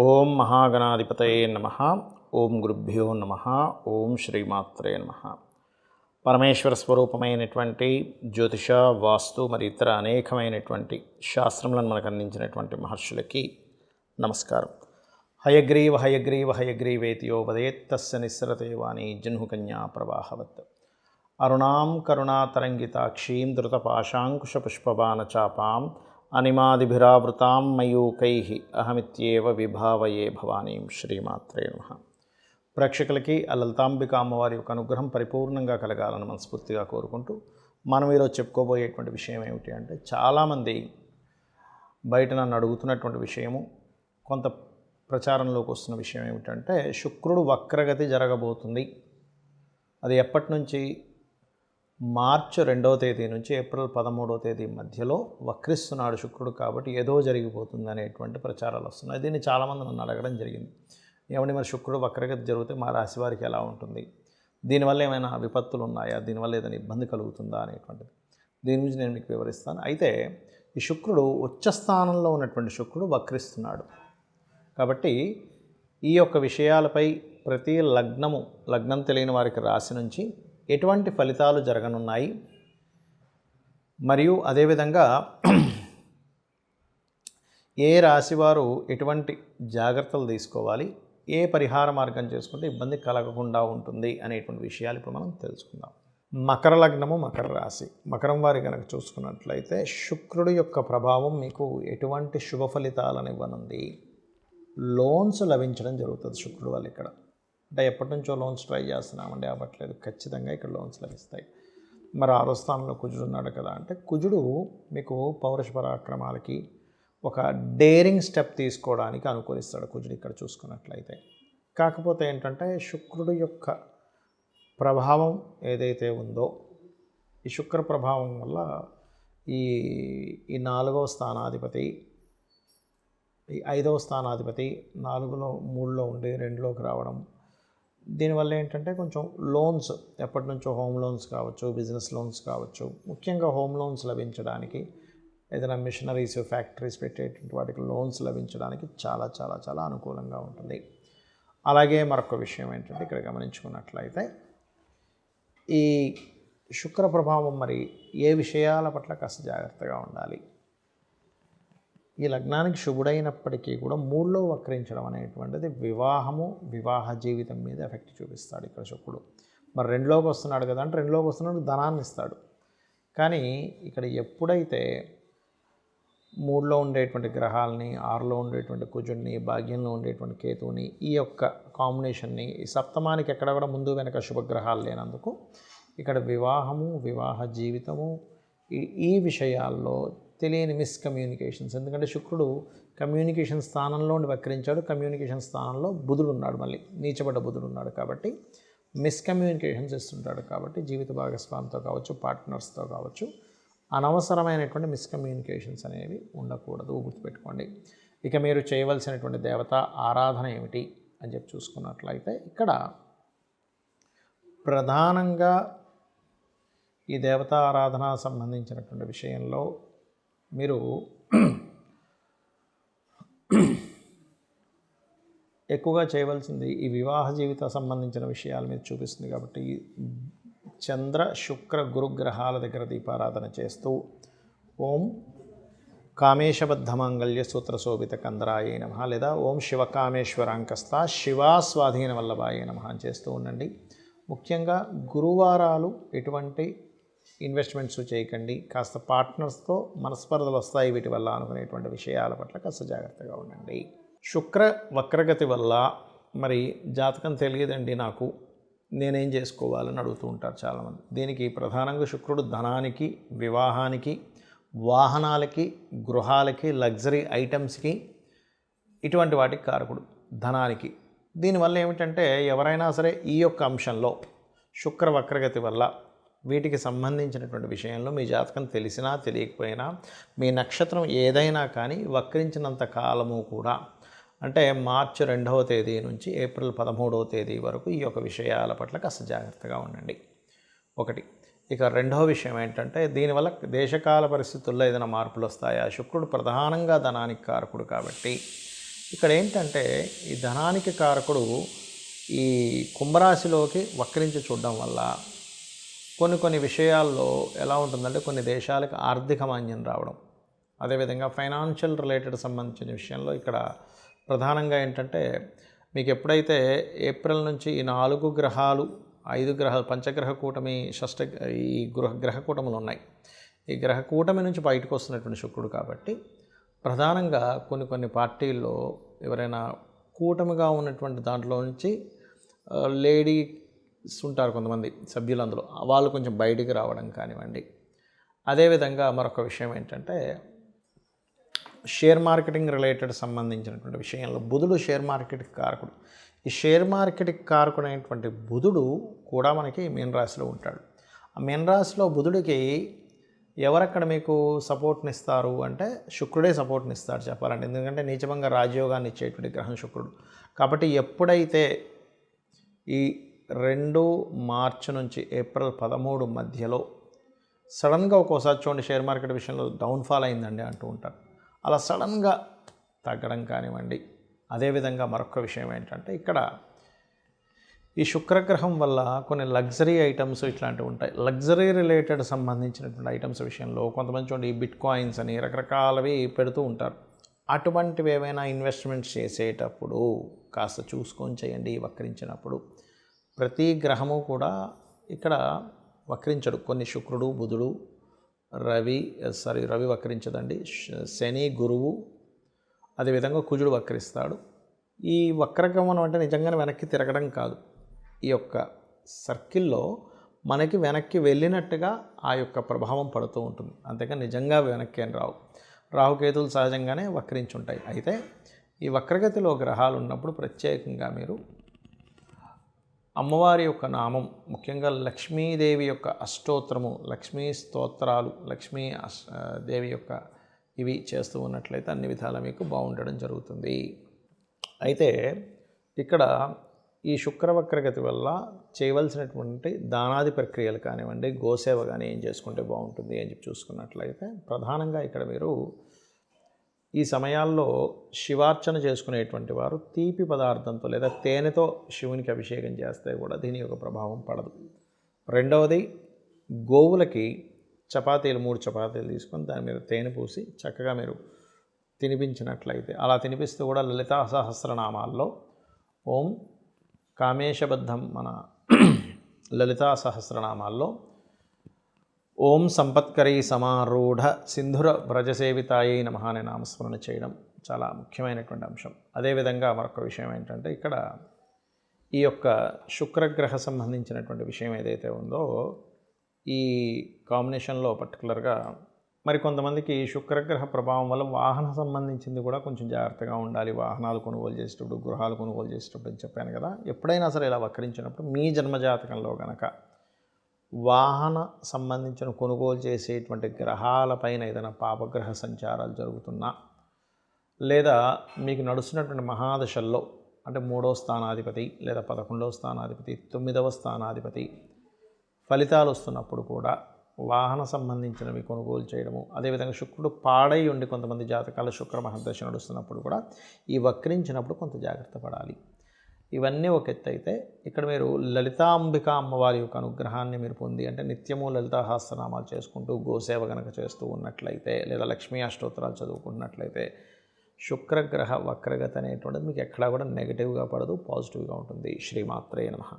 ఓం మహాగణాధిపతయే నమః. ఓం గురుభ్యో నమః. ఓం శ్రీమాత్రే నమః. పరమేశ్వర స్వరూపమైనటువంటి జ్యోతిష, వాస్తు మరి ఇతర అనేకమైనటువంటి శాస్త్రములను మనకు అందించినటువంటి మహర్షులకి నమస్కారం. హయగ్రీవ హయగ్రీవ హయగ్రీవేతియో వదేత్ తస్య నిస్సరతే వాణి జహ్నుకన్యా ప్రవాహవత్. అరుణాం కరుణాతరంగితాక్షీం ధృతపాశాంకుశపుష్పబాణచాపాం అనిమాదిభిరావృతాం మయూకైః అహమిత్యేవ విభావయే భవానీం. శ్రీమాత్రే నమః. ప్రేక్షకులకి ఆ లలితాంబిక అమ్మవారి యొక్క అనుగ్రహం పరిపూర్ణంగా కలగాలని మనస్ఫూర్తిగా కోరుకుంటూ మనం ఈరోజు చెప్పుకోబోయేటువంటి విషయం ఏమిటి అంటే, చాలామంది బయట నన్ను అడుగుతున్నటువంటి విషయము, కొంత ప్రచారంలోకి వస్తున్న విషయం ఏమిటంటే, శుక్రుడు వక్రగతి జరగబోతుంది. అది ఎప్పటి నుంచి? మార్చి 2వ తేదీ నుంచి ఏప్రిల్ 13వ తేదీ మధ్యలో వక్రిస్తున్నాడు శుక్రుడు, కాబట్టి ఏదో జరిగిపోతుంది అనేటువంటి ప్రచారాలు వస్తున్నాయి. దీన్ని చాలామంది నన్ను అడగడం జరిగింది. ఏమండి, మరి శుక్రుడు వక్రగతి జరిగితే మా రాశి వారికి ఎలా ఉంటుంది? దీనివల్ల ఏమైనా విపత్తులు ఉన్నాయా? దీనివల్ల ఏదైనా ఇబ్బంది కలుగుతుందా అనేటువంటిది దీని గురించి నేను మీకు వివరిస్తాను. అయితే ఈ శుక్రుడు ఉచ్చ స్థానంలో ఉన్నటువంటి శుక్రుడు వక్రిస్తున్నాడు కాబట్టి ఈ యొక్క విషయాలపై ప్రతి లగ్నం తెలియని వారికి రాశి నుంచి ఎటువంటి ఫలితాలు జరగనున్నాయి, మరియు అదేవిధంగా ఏ రాశివారు ఎటువంటి జాగ్రత్తలు తీసుకోవాలి, ఏ పరిహార మార్గం చేసుకుంటే ఇబ్బంది కలగకుండా ఉంటుంది అనేటువంటి విషయాలు ఇప్పుడు మనం తెలుసుకుందాం. మకర లగ్నము, మకర రాశి. మకరం వారి కనుక చూసుకున్నట్లయితే శుక్రుడి యొక్క ప్రభావం మీకు ఎటువంటి శుభ ఫలితాలను ఇవ్వనుంది. లోన్స్ లభించడం జరుగుతుంది శుక్రుడు వల్ల. ఇక్కడ అంటే ఎప్పటి నుంచో లోన్స్ ట్రై చేస్తున్నామండి, అవ్వట్లేదు, ఖచ్చితంగా ఇక్కడ లోన్స్ లభిస్తాయి. మరి 6వ స్థానంలో కుజుడు ఉన్నాడు కదా, అంటే కుజుడు మీకు పౌరుష పరాక్రమాలకి ఒక డేరింగ్ స్టెప్ తీసుకోవడానికి అనుకూలిస్తాడు కుజుడు ఇక్కడ చూసుకున్నట్లయితే. కాకపోతే ఏంటంటే శుక్రుడు యొక్క ప్రభావం ఏదైతే ఉందో, ఈ శుక్ర ప్రభావం వల్ల ఈ 4వ స్థానాధిపతి, ఈ 5వ స్థానాధిపతి 4లో 3లో ఉండి 2లోకి రావడం, దీనివల్ల ఏంటంటే కొంచెం లోన్స్, ఎప్పటి నుంచో హోమ్ లోన్స్ కావచ్చు, బిజినెస్ లోన్స్ కావచ్చు, ముఖ్యంగా హోమ్ లోన్స్ లభించడానికి, ఏదైనా మిషనరీస్, ఫ్యాక్టరీస్ పెట్టేటువంటి వాటికి లోన్స్ లభించడానికి చాలా చాలా చాలా అనుకూలంగా ఉంటుంది. అలాగే మరొక విషయం ఏంటంటే, ఇక్కడ గమనించుకున్నట్లయితే ఈ శుక్ర ప్రభావం మరి ఏ విషయాల పట్ల కాస్త జాగ్రత్తగా ఉండాలి. ఈ లగ్నానికి శుభుడైనప్పటికీ కూడా 3లో వక్రించడం అనేటువంటిది వివాహ జీవితం మీద ఎఫెక్ట్ చూపిస్తాడు ఇక్కడ శుక్రుడు. మరి 2లోకి వస్తున్నాడు కదా, అంటే 2లోకి వస్తున్నాడు, ధనాన్ని ఇస్తాడు. కానీ ఇక్కడ ఎప్పుడైతే 3లో ఉండేటువంటి గ్రహాలని, 6లో ఉండేటువంటి కుజుడిని, భాగ్యంలో ఉండేటువంటి కేతువుని, ఈ యొక్క కాంబినేషన్ని, ఈ సప్తమానికి ఎక్కడ కూడా ముందు వెనక శుభగ్రహాలు లేనందుకు ఇక్కడ వివాహ జీవితము, ఈ విషయాల్లో తెలియని మిస్కమ్యూనికేషన్స్. ఎందుకంటే శుక్రుడు కమ్యూనికేషన్ స్థానంలో వక్రించాడు, కమ్యూనికేషన్ స్థానంలో బుధుడు ఉన్నాడు, మళ్ళీ నీచబడ్డ బుధుడు ఉన్నాడు, కాబట్టి మిస్కమ్యూనికేషన్స్ ఇస్తుంటాడు. కాబట్టి జీవిత భాగస్వామితో కావచ్చు, పార్ట్నర్స్తో కావచ్చు, అనవసరమైనటువంటి మిస్కమ్యూనికేషన్స్ అనేవి ఉండకూడదు, గుర్తుపెట్టుకోండి. ఇక మీరు చేయవలసినటువంటి దేవత ఆరాధన ఏమిటి అని చెప్పి చూసుకున్నట్లయితే, ఇక్కడ ప్రధానంగా ఈ దేవతా ఆరాధన సంబంధించినటువంటి విషయంలో మీరు ఎక్కువగా చేయవలసింది ఈ వివాహ జీవిత సంబంధించిన విషయాల మీద చూపిస్తుంది. కాబట్టి చంద్ర, శుక్ర, గురుగ్రహాల దగ్గర దీపారాధన చేస్తూ ఓం కామేశబద్ధమాంగళ్య సూత్రశోభిత కందరాయ నమః, లేదా ఓం శివకామేశ్వరాంకస్త శివాస్వాధీన వల్లభాయ నమః అని చేస్తూ ఉండండి. ముఖ్యంగా గురువారాలు ఎటువంటి ఇన్వెస్ట్మెంట్స్ చేయకండి. కాస్త పార్ట్నర్స్తో మనస్పర్ధలు వస్తాయి వీటి వల్ల అనుకునేటువంటి విషయాల పట్ల కాస్త జాగ్రత్తగా ఉండండి. శుక్ర వక్రగతి వల్ల మరి జాతకం తెలియదండి నాకు, నేనేం చేసుకోవాలని అడుగుతూ ఉంటారు చాలామంది. దీనికి ప్రధానంగా శుక్రుడు ధనానికి, వివాహానికి, వాహనాలకి, గృహాలకి, లగ్జరీ ఐటమ్స్కి, ఇటువంటి వాటికి కారకుడు ధనానికి. దీనివల్ల ఏమిటంటే, ఎవరైనా సరే ఈ యొక్క అంశంలో శుక్ర వక్రగతి వల్ల వీటికి సంబంధించినటువంటి విషయంలో మీ జాతకం తెలిసినా తెలియకపోయినా, మీ నక్షత్రం ఏదైనా కానీ వక్రించినంత కాలము కూడా, అంటే మార్చి 2వ తేదీ నుంచి ఏప్రిల్ 13వ తేదీ వరకు ఈ యొక్క విషయాల పట్ల కాస్త జాగ్రత్తగా ఉండండి. ఒకటి. ఇక 2వ విషయం ఏంటంటే, దీనివల్ల దేశకాల పరిస్థితుల్లో ఏదైనా మార్పులు వస్తాయా? శుక్రుడు ప్రధానంగా ధనానికి కారకుడు కాబట్టి ఇక్కడ ఏంటంటే ఈ ధనానికి కారకుడు ఈ కుంభరాశిలోకి వక్రించి చూడడం వల్ల కొన్ని విషయాల్లో ఎలా ఉంటుందంటే కొన్ని దేశాలకు ఆర్థిక మాంద్యం రావడం, అదేవిధంగా ఫైనాన్షియల్ రిలేటెడ్ సంబంధించిన విషయంలో ఇక్కడ ప్రధానంగా ఏంటంటే మీకు ఎప్పుడైతే ఏప్రిల్ నుంచి ఈ 4 గ్రహాలు 5 గ్రహాలు పంచగ్రహ కూటమి ఈ గ్రహ కూటములు ఉన్నాయి. ఈ గ్రహ కూటమి నుంచి బయటకు వస్తున్నటువంటి శుక్రుడు కాబట్టి ప్రధానంగా కొన్ని పార్టీల్లో ఎవరైనా కూటమిగా ఉన్నటువంటి దాంట్లో నుంచి లేడీస్ ఉంటారు కొంతమంది సభ్యులందులో, వాళ్ళు కొంచెం బయటికి రావడం కానివ్వండి. అదేవిధంగా మరొక విషయం ఏంటంటే షేర్ మార్కెటింగ్ రిలేటెడ్ సంబంధించినటువంటి విషయంలో బుధుడు షేర్ మార్కెట్కి కారకుడు. ఈ షేర్ మార్కెట్కి కారకుడు అయినటువంటి బుధుడు కూడా మనకి మీన రాశిలో ఉంటాడు. ఆ మీన రాశిలో బుధుడికి ఎవరక్కడ మీకు సపోర్ట్ని ఇస్తారు అంటే శుక్రుడే సపోర్ట్ని ఇస్తాడు చెప్పాలంటే, ఎందుకంటే నీచభంగ రాజయోగాన్ని ఇచ్చేటువంటి గ్రహం శుక్రుడు. కాబట్టి ఎప్పుడైతే ఈ 2 మార్చి నుంచి ఏప్రిల్ 13 మధ్యలో సడన్గా ఒక్కోసారి చూడండి షేర్ మార్కెట్ విషయంలో డౌన్ఫాల్ అయిందండి అంటూ ఉంటారు, అలా సడన్గా తగ్గడం కానివ్వండి. అదేవిధంగా మరొక విషయం ఏంటంటే ఇక్కడ ఈ శుక్రగ్రహం వల్ల కొన్ని లగ్జరీ ఐటమ్స్ ఇట్లాంటివి ఉంటాయి. లగ్జరీ రిలేటెడ్ సంబంధించినటువంటి ఐటమ్స్ విషయంలో కొంతమంది చూడండి ఈ బిట్ కాయిన్స్ అని రకరకాలవి పెడుతూ ఉంటారు. అటువంటివి ఏమైనా ఇన్వెస్ట్మెంట్స్ చేసేటప్పుడు కాస్త చూసుకొని చేయండి. వక్రించినప్పుడు ప్రతి గ్రహము కూడా ఇక్కడ వక్రించడు. కొన్ని శుక్రుడు, బుధుడు, రవి వక్రించదండి, శని, గురువు, అదేవిధంగా కుజుడు వక్రిస్తాడు. ఈ వక్రగమనం అంటే నిజంగానే వెనక్కి తిరగడం కాదు, ఈ యొక్క సర్కిల్లో మనకి వెనక్కి వెళ్ళినట్టుగా ఆ యొక్క ప్రభావం పడుతూ ఉంటుంది, అంతేకాని నిజంగా వెనక్కి అని రావు. రాహుకేతులు సహజంగానే వక్రించి ఉంటాయి. అయితే ఈ వక్రగతిలో గ్రహాలు ఉన్నప్పుడు ప్రత్యేకంగా మీరు అమ్మవారి యొక్క నామం, ముఖ్యంగా లక్ష్మీదేవి యొక్క అష్టోత్తరము, లక్ష్మీ స్తోత్రాలు, దేవి యొక్క ఇవి చేస్తూ ఉన్నట్లయితే అన్ని విధాలా మీకు బాగుండడం జరుగుతుంది. అయితే ఇక్కడ ఈ శుక్రవక్రగతి వల్ల చేయవలసినటువంటి దానాది ప్రక్రియలు కానివ్వండి, గోసేవ కానీ ఏం చేసుకుంటే బాగుంటుంది అని చెప్పి చూసుకున్నట్లయితే ప్రధానంగా ఇక్కడ మీరు ఈ సమయాల్లో శివార్చన చేసుకునేటువంటి వారు తీపి పదార్థంతో లేదా తేనెతో శివునికి అభిషేకం చేస్తే కూడా దీని యొక్క ప్రభావం పడదు. రెండవది, గోవులకి 3 చపాతీలు తీసుకొని దాని మీద తేనె పూసి చక్కగా మీరు తినిపించినట్లయితే, అలా తినిపిస్తూ కూడా లలితా సహస్రనామాల్లో ఓం కామేశబద్ధం మన లలితా సహస్రనామాల్లో ఓం సంపత్కరీ సమారూఢ సింధుర వ్రజసేవితాయై నమః అనే నామస్మరణ చేయడం చాలా ముఖ్యమైనటువంటి అంశం. అదేవిధంగా మరొక విషయం ఏంటంటే ఇక్కడ ఈ యొక్క శుక్రగ్రహ సంబంధించినటువంటి విషయం ఏదైతే ఉందో ఈ కాంబినేషన్లో పర్టికులర్గా కొంతమందికి శుక్రగ్రహ ప్రభావం వల్ల వాహన సంబంధించింది కూడా కొంచెం జాగ్రత్తగా ఉండాలి. వాహనాలు కొనుగోలు చేసేటప్పుడు, గృహాలు కొనుగోలు చేసేటప్పుడు అని చెప్పాను కదా. ఎప్పుడైనా సరే ఇలా వక్రించినప్పుడు మీ జన్మజాతకంలో కనుక వాహన సంబంధించిన కొనుగోలు చేసేటువంటి గ్రహాలపైన ఏదైనా పాపగ్రహ సంచారాలు జరుగుతున్నా, లేదా మీకు నడుస్తున్నటువంటి మహాదశల్లో అంటే 3వ స్థానాధిపతి లేదా 11వ స్థానాధిపతి, 9వ స్థానాధిపతి ఫలితాలు వస్తున్నప్పుడు కూడా వాహన సంబంధించినవి కొనుగోలు చేయడము, అదేవిధంగా శుక్రుడు పాడై ఉండి కొంతమంది జాతకాల శుక్ర మహర్దశ నడుస్తున్నప్పుడు కూడా ఈ వక్రించినప్పుడు కొంత జాగ్రత్త పడాలి. ఇవన్నీ ఒక ఎత్తు అయితే ఇక్కడ మీరు లలితాంబిక అమ్మవారి యొక్క అనుగ్రహాన్ని మీరు పొంది అంటే నిత్యము లలితా సహస్రనామాలు చేసుకుంటూ గోసేవ కనుక చేస్తూ ఉన్నట్లయితే లేదా లక్ష్మీ అష్టోత్తరాలు చదువుకున్నట్లయితే శుక్రగ్రహ వక్రగతి అనేటువంటిది మీకు ఎక్కడా కూడా నెగిటివ్గా పడదు, పాజిటివ్గా ఉంటుంది. శ్రీమాత్రే నమః.